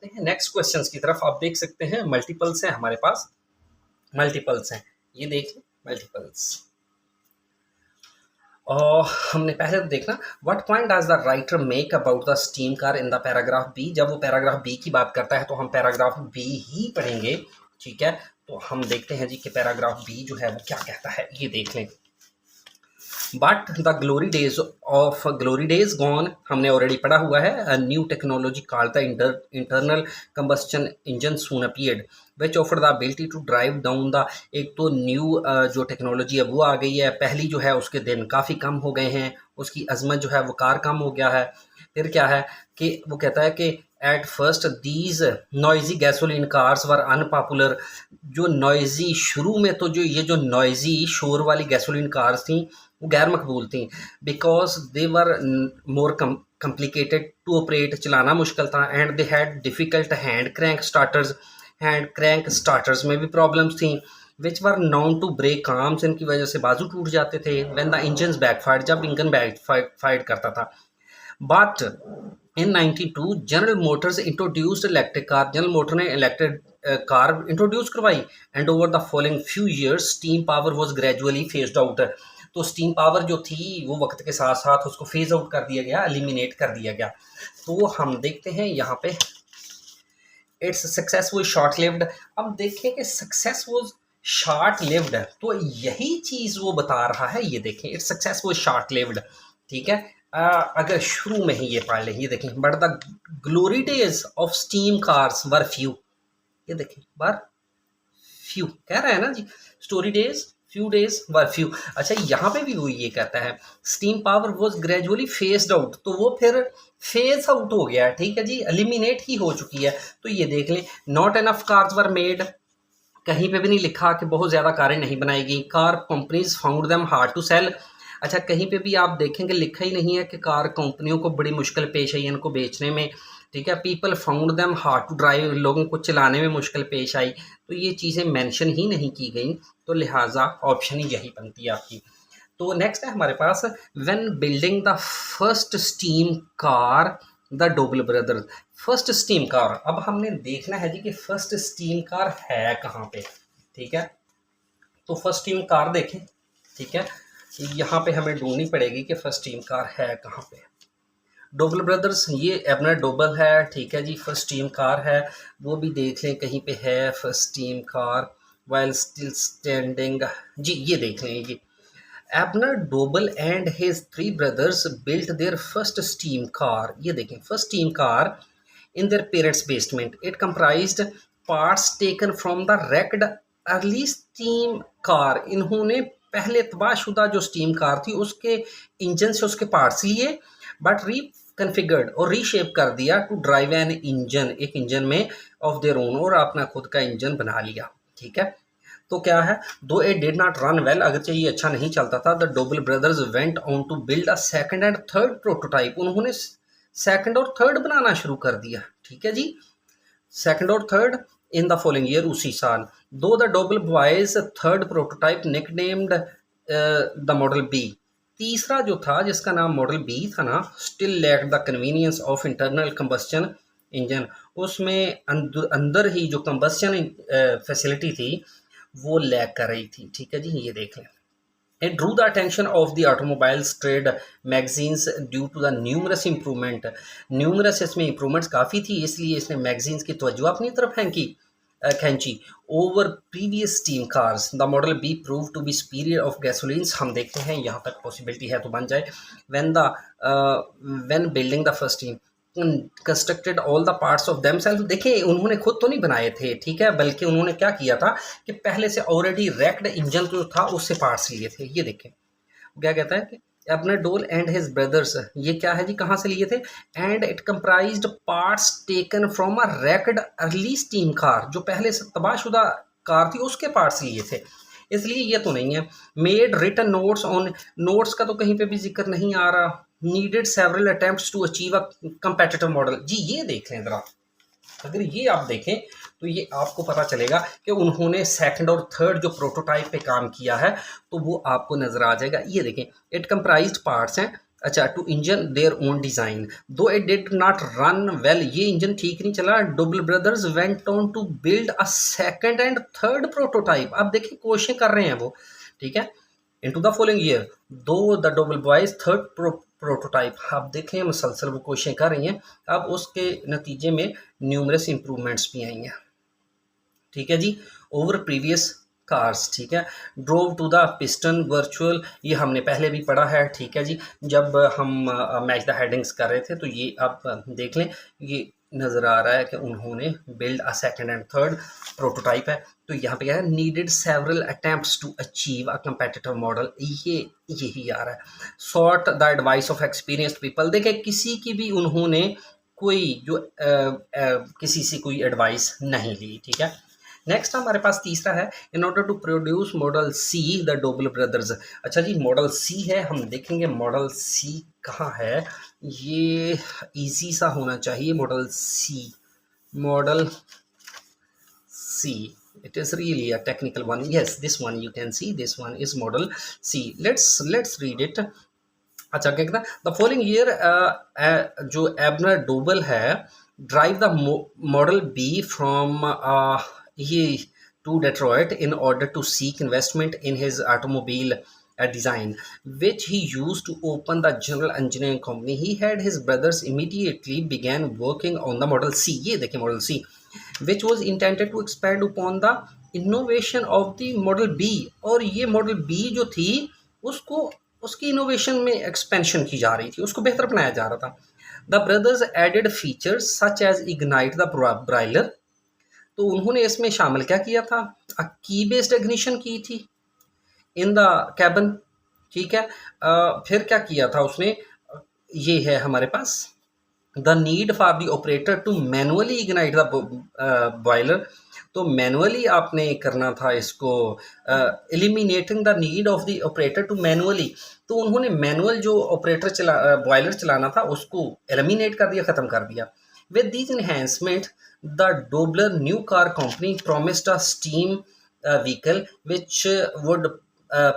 Next questions की तरफ। आप देख सकते हैं मल्टीपल्स हैं हमारे पास, मल्टीपल्स हैं, ये देखिए मल्टीपल्स। और हमने पहले तो देखना what point does the writer make about the steam car in the paragraph b. जब वो पैराग्राफ बी की बात करता है तो हम पैराग्राफ बी ही पढ़ेंगे, ठीक है। तो हम देखते हैं जी कि पैराग्राफ बी जो है वो क्या कहता है, ये देख लें। But the glory days gone, हमने ऑलरेडी पढ़ा हुआ है। A new technology called the internal combustion engine soon appeared which offer the ability to drive down the. एक तो न्यू जो टेक्नोलॉजी है वो आ गई है, पहली जो है उसके दिन काफ़ी कम हो गए हैं, उसकी अजमत जो है वो कार कम हो गया है। फिर क्या है कि वो कहता है कि at first these noisy gasoline cars were unpopular. जो नॉइजी शुरू में तो जो ये जो नॉइजी शोर वाली गैसोलीन कार्स थी वो गैर मकबूल थी, because they were more complicated to operate, चलाना मुश्किल था। And they had difficult hand crank starters में भी प्रॉब्लम्स थी, which were known to break arms, इनकी वजह से बाजू टूट जाते थे। व्हेन द इंजन बैकफायर्ड, जब इंजन बैकफायर्ड करता था। But in 92 General Motors introduced electric car, General Motor ने इलेक्ट्रिक कार इंट्रोड्यूस करवाई। And over the following few years steam power was gradually phased out. तो स्टीम पावर जो थी वो वक्त के साथ साथ उसको फेज आउट कर दिया गया, एलिमिनेट कर दिया गया। तो हम देखते हैं यहाँ पे its success was short lived. अब देखें कि सक्सेस वाज शॉर्ट लिव्ड, तो यही चीज़ वो बता रहा है। ये देखें its success was short lived, ठीक है। अगर शुरू में ही ये पढ़ लें, ये देखें but the glory days of steam cars were few, ये देखें वर फ्यू कह रहा है ना जी, story days few days were few. अच्छा यहाँ पे भी वो ये कहता है steam power was gradually phased out, तो वो फिर फेज आउट हो गया, ठीक है जी, एलिमिनेट ही हो चुकी है। तो ये देख लें not enough cars were made, कहीं पे भी नहीं लिखा कि बहुत ज़्यादा कारें नहीं बनाई गई। Car companies found them hard to sell, अच्छा कहीं पे भी आप देखेंगे लिखा ही नहीं है कि कार कंपनियों को बड़ी मुश्किल पेश आई इनको बेचने में, ठीक है। People found them hard to drive, लोगों को चलाने में मुश्किल पेश आई, तो ये चीज़ें मेंशन ही नहीं की गई, तो लिहाजा ऑप्शन ही यही बनती है आपकी। तो नेक्स्ट है हमारे पास when building the first steam car the Doble brothers. First steam car, अब हमने देखना है जी कि फर्स्ट स्टीम कार है कहाँ पे, ठीक है। तो फर्स्ट स्टीम कार देखें, ठीक है, यहाँ पे हमें ढूंढनी पड़ेगी कि फर्स्ट टीम कार है कहाँ पे। डोबल ब्रदर्स ये एबनर डोबल है, ठीक है जी, फर्स्ट टीम कार है, वो भी देख लें कहीं पे है first team car while still standing, जी ये देख लें। ये Abner Doble and his three brothers built their first steam car, ये देखें first steam car in their parents basement. It comprised parts taken from the wrecked early steam car. इन्होंने पहले तबाहशुदा जो स्टीम कार थी उसके इंजन से उसके parts लिए, बट कन्फिगर्ड और रीशेप कर दिया टू ड्राइव एन इंजन, एक इंजन में ऑफ देयर ओन, और अपना खुद का इंजन बना लिया, ठीक है। तो क्या है, दो it did not run well, अगरचे ये अच्छा नहीं चलता था, the Doble brothers went on to build a second and third prototype. उन्होंने सेकंड और थर्ड बनाना शुरू कर दिया, ठीक है जी, सेकंड और third in the following year, उसी साल। Though the Doble boys third prototype nicknamed the model B, तीसरा जो था जिसका नाम मॉडल बी था ना, still lack the convenience of internal combustion engine. उसमें अंदर ही जो कंबस्शन फैसिलिटी थी वो लैक कर रही थी, ठीक है जी, ये देख लें। It drew the attention of the automobiles trade magazines due to the numerous improvement. Numerous इसमें improvements काफ़ी थी, इसलिए इसने magazines की तवज्जो अपनी तरफ खींची। Over previous steam cars, the Model B proved to be superior of gasolines. हम देखते हैं यहाँ तक possibility है तो बन जाए। When building the first steam constructed all the parts of themselves, देखिए उन्होंने खुद तो नहीं बनाए थे, ठीक है, बल्कि उन्होंने क्या किया था कि पहले से ऑलरेडी रैक्ड इंजन जो था उससे पार्ट्स लिए थे। ये देखें क्या कहता है कि अपने डोल एंड हिज ब्रदर्स, ये क्या है जी, कहाँ से लिए थे, and it comprised parts taken from a raked early steam car, जो पहले से तबाहशुदा कार थी उसके पार्ट्स लिए थे, इसलिए ये तो नहीं है। Made written notes on, notes का तो कहीं पे भी जिक्र नहीं आ रहा। Needed several attempts to achieve a competitive model, जी ये देख लें ज़रा, अगर ये आप देखें तो ये आपको पता चलेगा कि उन्होंने सेकंड और थर्ड जो प्रोटोटाइप पे काम किया है, तो वो आपको नज़र आ जाएगा। ये देखें इट कंप्राइज्ड पार्ट्स हैं अच्छा, two engine their own design though it did not run well, ये इंजन ठीक नहीं चला। Doble brothers went on to build a second and third prototype. अब देखिए कोशिश कर रहे हैं वो, ठीक है। Into the following year though the Doble boys third prototype. आप देखें मुसलसल वो कोशिशें कर रही हैं। अब उसके नतीजे में न्यूमरस इंप्रूवमेंट्स भी आई हैं, ठीक है जी, ओवर प्रीवियस कार्स, ठीक है। Drove to the piston virtual, ये हमने पहले भी पढ़ा है, ठीक है जी, जब हम मैच द हेडिंग्स कर रहे थे। तो ये आप देख लें, ये नज़र आ रहा है कि उन्होंने build a second and third prototype है। तो यहाँ पे क्या है, needed several attempts to achieve a competitive model, ये यही आ रहा है। Sought the advice of experienced people, देखे किसी की भी उन्होंने कोई जो किसी से कोई एडवाइस नहीं ली, ठीक है। नेक्स्ट हमारे पास तीसरा है, in order to produce model C the Doble brothers. अच्छा जी, मॉडल सी है, हम देखेंगे मॉडल सी कहाँ है। ये इजी सा होना चाहिए, model c, model c, it is really a technical one. Yes, this one you can see, this one is model C. Let's read it. अच्छा, क्या कहता है, द फॉलोइंग ईयर जो एबनर डोबल है drive the model B from ये to Detroit in order to seek investment in his automobile design, which he used to open the general engineering company. He had his brothers immediately began working on the Model C. ये देखिए Model C, which was intended to expand upon the innovation of the Model B. और ये Model B जो थी उसको उसकी innovation में expansion की जा रही थी, उसको बेहतर बनाया जा रहा था। The brothers added features such as ignite the boiler, तो उन्होंने इसमें शामिल क्या किया था, की बेस्ड इग्निशन की थी इन द कैबन, ठीक है। फिर क्या किया था उसने, ये है हमारे पास the need for the operator to manually ignite the boiler, तो मैनुअली आपने करना था इसको, eliminating the need of the operator to manually, तो उन्होंने मैनुअल जो ऑपरेटर बॉयलर चलाना था उसको एलिमिनेट कर दिया, ख़त्म कर दिया। With these enhancement the Doble's new car company promised a steam vehicle which would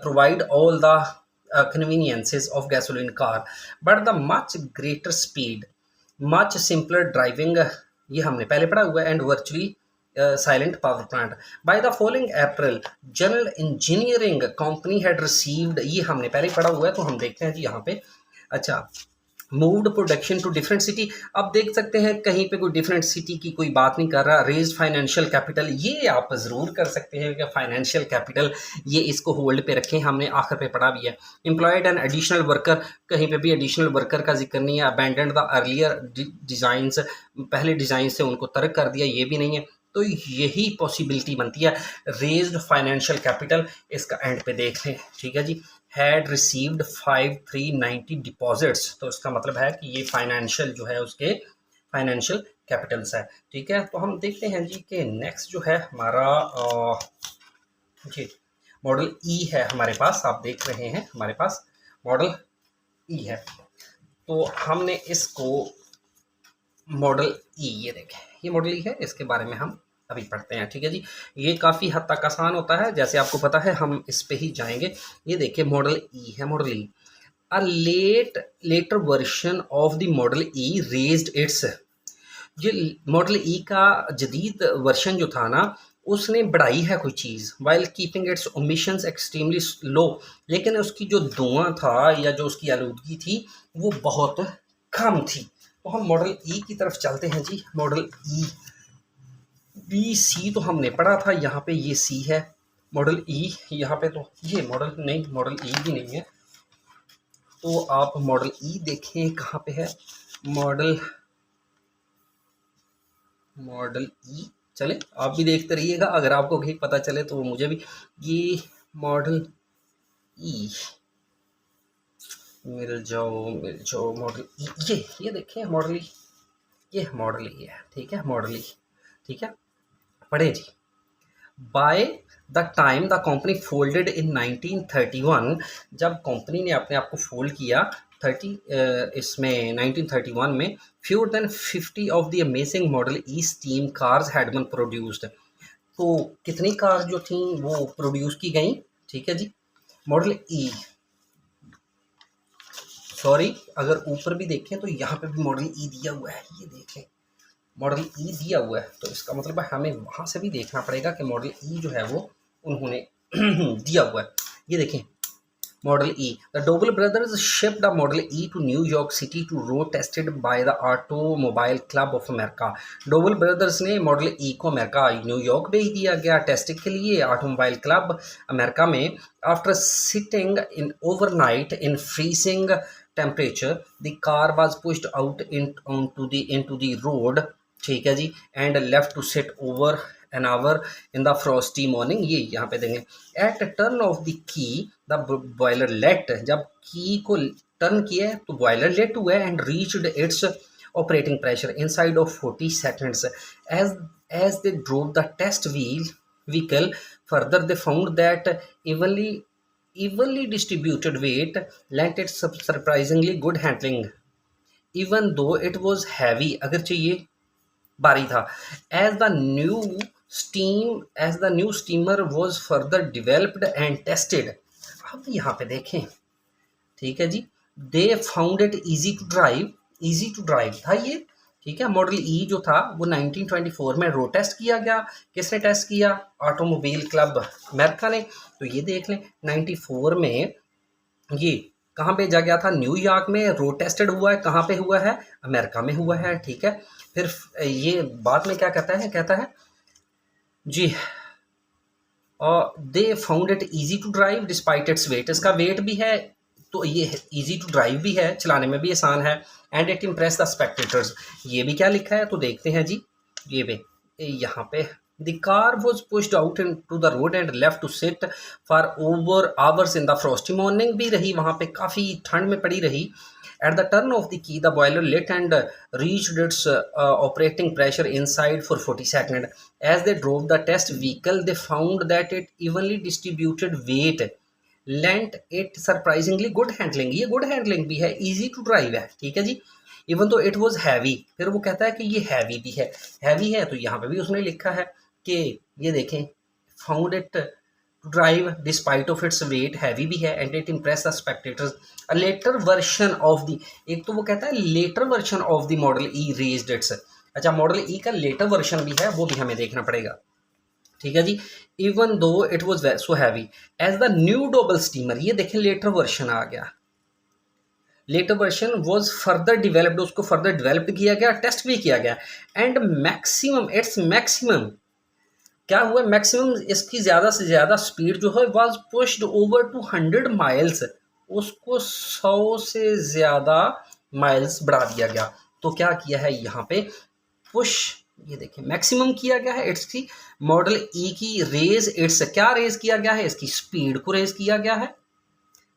provide all the conveniences of gasoline car but the much greater speed, much simpler driving, ये हमने पहले पढ़ा हुआ है, and virtually silent power plant. By the following April general engineering company had received, ये हमने पहले पढ़ा हुआ है, तो हम देखते हैं जी यहाँ पे। अच्छा, moved production to different city, अब देख सकते हैं कहीं पे कोई डिफरेंट सिटी की कोई बात नहीं कर रहा। रेज फाइनेंशियल कैपिटल, ये आप ज़रूर कर सकते हैं कि फाइनेंशियल कैपिटल ये इसको होल्ड पे रखें, हमने आखिर पे पढ़ा भी है। एम्प्लॉयड एंड एडिशनल वर्कर, कहीं पे भी एडिशनल वर्कर का जिक्र नहीं है। अबैंडन द अर्लियर डिज़ाइंस, पहले डिज़ाइन से उनको तर्क कर दिया, ये भी नहीं है। तो यही पॉसिबिलिटी बनती है। रेज्ड फाइनेंशियल कैपिटल, इसका एंड पे देख लें, ठीक है जी। हैड रिसीव्ड 5390 डिपॉजिट्स, तो इसका मतलब है कि ये फाइनेंशियल जो है उसके फाइनेंशियल कैपिटल्स है, ठीक है। तो हम देखते हैं जी कि नेक्स्ट जो है हमारा जी मॉडल ई है हमारे पास, आप देख रहे हैं हमारे पास मॉडल ई है। तो हमने इसको मॉडल ई, ये देखें ये मॉडल ई है, इसके बारे में हम अभी पढ़ते हैं, ठीक है जी। ये काफ़ी हद तक आसान होता है, जैसे आपको पता है हम इस पे ही जाएंगे। ये देखिए मॉडल ई है, model e a later version of the model e raised its, ये मॉडल ई का जदीद वर्शन जो था ना उसने बढ़ाई है कोई चीज़, while keeping its omissions extremely low, लेकिन उसकी जो धुआं था या जो उसकी आलूदगी थी वो बहुत कम थी। तो हम मॉडल ई की तरफ चलते हैं जी। मॉडल ई, बी सी तो हमने पढ़ा था, यहाँ पे ये सी है। मॉडल ई यहाँ पे तो ये मॉडल नहीं, मॉडल ई भी नहीं है। तो आप मॉडल ई देखें कहाँ पे है, मॉडल ई, चले आप भी देखते रहिएगा, अगर आपको कहीं पता चले तो मुझे भी। ये मॉडल ई, मिल जाओ मॉडल ई, ये देखें मॉडल ई, ये मॉडल ई है, ठीक है, मॉडल ई, ठीक है। पढ़े जी। By the time the company folded in 1931, जब कंपनी ने अपने आप को फोल्ड किया 1931 में, fewer than 50 of the amazing model E steam cars had been produced, तो कितनी कार्स जो थी वो प्रोड्यूस की गई, ठीक है जी। मॉडल ई सॉरी, अगर ऊपर भी देखें तो यहाँ पे भी मॉडल ई दिया हुआ है, ये देखें मॉडल ई दिया हुआ है, तो इसका मतलब है हमें वहाँ से भी देखना पड़ेगा कि मॉडल ई जो है वो उन्होंने दिया हुआ है। ये देखें Model E. The Doble brothers shipped the Model E to New York City to road tested by the Automobile Club of America. Doble brothers ने Model E को अमेरिका न्यूयॉर्क भेज दिया गया टेस्टिंग के लिए ऑटोमोबाइल क्लब अमेरिका में। After sitting in overnight in freezing temperature the car was pushed out into the road, ठीक है जी, and left to sit over an hour in the frosty morning. ये यहाँ पे देंगे at turn off the key the boiler let, जब की को टर्न किया तो बॉयलर लेट हुआ and reached its operating pressure inside of 40 seconds. As they drove the test vehicle further they found that evenly distributed weight lent it surprisingly good handling even though it was heavy, अगरचे ये भारी था। as the new steamer was further developed and tested, अब यहाँ पे देखें, ठीक है जी, they found it easy to drive था ये, ठीक है। मॉडल ई जो था वो 1924 में रोड टेस्ट किया गया। किसने टेस्ट किया? ऑटोमोबाइल क्लब अमेरिका ने। तो ये देख लें 94 में ये कहाँ भेजा गया था? न्यूयॉर्क में रोड टेस्टेड हुआ है। कहाँ पे हुआ है? अमेरिका में हुआ है, ठीक है। फिर ये बाद में क्या कहता है जी, they found it easy to drive despite its weight, इसका वेट भी है तो ये इजी टू ड्राइव भी है, चलाने में भी आसान है। And it impress the spectators, ये भी क्या लिखा है तो देखते हैं जी। ये पे यहाँ पे the car was pushed out into the road and left to sit for over hours in the frosty morning भी रही, वहाँ पे काफ़ी ठंड में पड़ी रही। At the turn of the key, the boiler lit and reached its operating pressure inside for 40 seconds. As they drove the test vehicle, they found that it evenly distributed weight lent it surprisingly good handling. ये good handling भी है, easy to drive है, ठीक है जी। Even though it was heavy, फिर वो कहता है कि ये heavy भी है, heavy है तो यहाँ पे भी उसने लिखा है कि ये देखें found it to drive despite of its weight, heavy भी है and it impressed the spectators. A later version of the, एक तो वो कहता है later version of the Model E raised its, अच्छा Model E का later version भी है, वो भी हमें देखना पड़ेगा, ठीक है जी। Even though it was so heavy as the new double steamer, ये देखें later version आ गया, later version was further developed, उसको further developed किया गया, टेस्ट भी किया गया and maximum, its maximum क्या हुआ? मैक्सिमम इसकी ज़्यादा से ज़्यादा स्पीड जो है was pushed over to 100 miles, उसको 100 से ज़्यादा माइल्स बढ़ा दिया गया। तो क्या किया है यहाँ पे? पुश, ये देखिए मैक्सिमम किया गया है इसकी मॉडल ई की रेज, इट्स क्या रेज किया गया है? इसकी स्पीड को रेज किया गया है,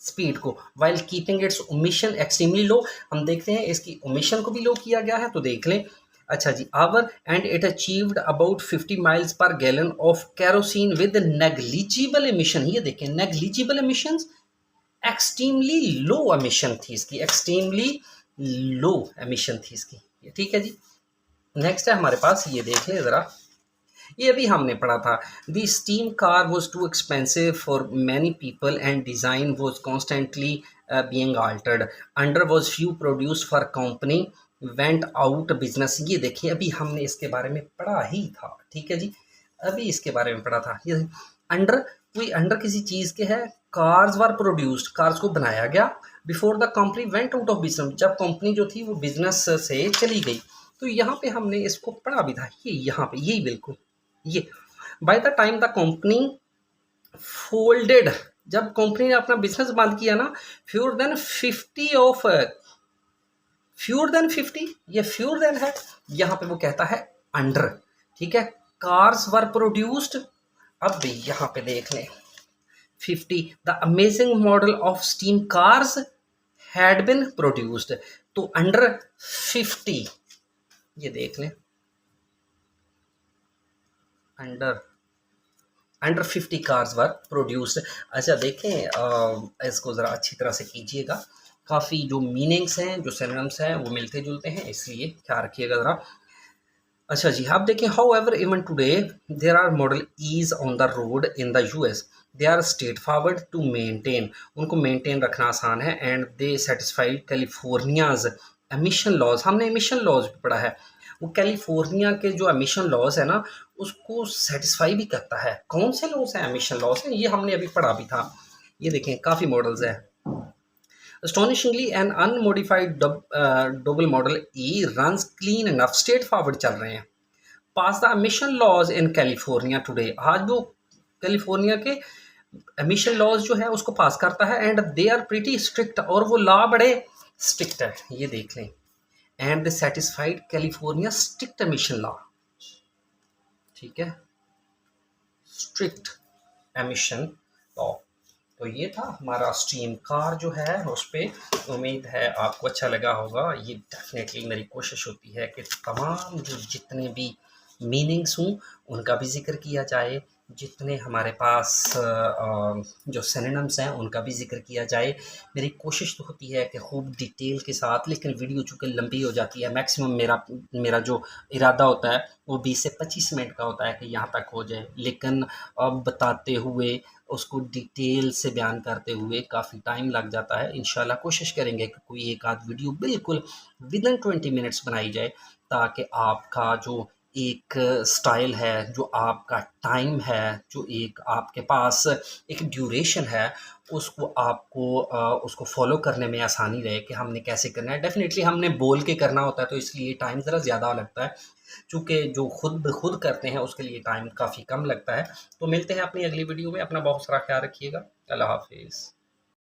स्पीड को, while keeping it's omission extremely low. हम देखते हैं इसकी ओमिशन को भी लो किया गया है, तो देख लें। अच्छा जी, hour and it achieved about 50 miles per gallon of kerosene with negligible emission. ये देखें negligible emissions, extremely low emission थी इसकी, एक्सट्रीमली लो एमिशन थी इसकी, ठीक है जी। नेक्स्ट है हमारे पास, ये देख लें ज़रा, ये भी हमने पढ़ा था। The steam car was too expensive for many people and design was constantly being altered, under was few produce for company went out business. ये देखिए अभी हमने इसके बारे में पढ़ा ही था, ठीक है जी, अभी इसके बारे में पढ़ा था। ये अंडर, कोई अंडर किसी चीज़ के है, कार्स वर प्रोड्यूस्ड, कार्स को बनाया गया, before the company went out of business, जब कंपनी जो थी वो बिजनेस से चली गई। तो यहाँ पे हमने इसको पढ़ा भी था, ये यहाँ पे यही बिल्कुल ये, bye the time the company folded, जब कंपनी ने अपना बिजनेस बंद किया ना, फ्यूर देन 50, ये फ्यूर देन है, यहाँ पे वो कहता है अंडर, ठीक है। कार्स वर प्रोड्यूस्ड, अब यहाँ पे देख लें 50, the amazing model of steam cars had been produced, तो अंडर 50, ये देख लें अंडर 50 कार्स वर प्रोड्यूस्ड। अच्छा देखें इसको ज़रा अच्छी तरह से कीजिएगा, काफ़ी जो मीनिंग्स हैं, जो सिनोनिम्स हैं वो मिलते जुलते हैं, इसलिए ख्याल रखिएगा ज़रा। अच्छा जी, आप देखें however even today there are model E's on the road in the US, they are straightforward to maintain, उनको मेंटेन रखना आसान है, and they satisfy California's emission laws. हमने एमिशन लॉज भी पढ़ा है, वो कैलिफोर्निया के जो एमिशन लॉज है ना उसको सेटिस्फाई भी करता है। कौन से लॉज हैं, एमिशन लॉज हैं, ये हमने अभी पढ़ा भी था। ये देखें काफ़ी मॉडल्स हैं। Astonishingly, an unmodified double model E runs clean enough, straightforward चल रहे हैं। Pass the emission laws in California today, आज वो कैलिफोर्निया के एमिशन लॉज जो है उसको पास करता है, and they are pretty strict, और वो लॉ बड़े स्ट्रिक्ट है, ये देख लें। And they satisfied California strict emission law, ठीक है, स्ट्रिक्ट एमिशन लॉ। तो ये था हमारा स्ट्रीम कार जो है उस पर। उम्मीद है आपको अच्छा लगा होगा। ये डेफिनेटली मेरी कोशिश होती है कि तमाम जो जितने भी मीनिंग्स हूँ उनका भी जिक्र किया जाए, जितने हमारे पास जो सिनोनिम्स हैं उनका भी जिक्र किया जाए। मेरी कोशिश तो होती है कि खूब डिटेल के साथ, लेकिन वीडियो चूँकि लंबी हो जाती है, मैक्सिमम मेरा जो इरादा होता है वो 20 से 25 मिनट का होता है कि यहाँ तक हो जाए, लेकिन अब बताते हुए उसको डिटेल से बयान करते हुए काफ़ी टाइम लग जाता है। इंशाल्लाह कोशिश करेंगे कि कोई एक आध वीडियो बिल्कुल विदिन 20 मिनट्स बनाई जाए, ताकि आपका जो एक स्टाइल है, जो आपका टाइम है, जो एक आपके पास एक ड्यूरेशन है, उसको आपको उसको फॉलो करने में आसानी रहे कि हमने कैसे करना है। डेफिनेटली हमने बोल के करना होता है तो इसलिए टाइम ज़रा ज़्यादा लगता है, चूँकि जो खुद ब खुद करते हैं उसके लिए टाइम काफ़ी कम लगता है। तो मिलते हैं अपनी अगली वीडियो में। अपना बहुत सारा ख्याल रखिएगा। अल्लाह हाफ़िज़।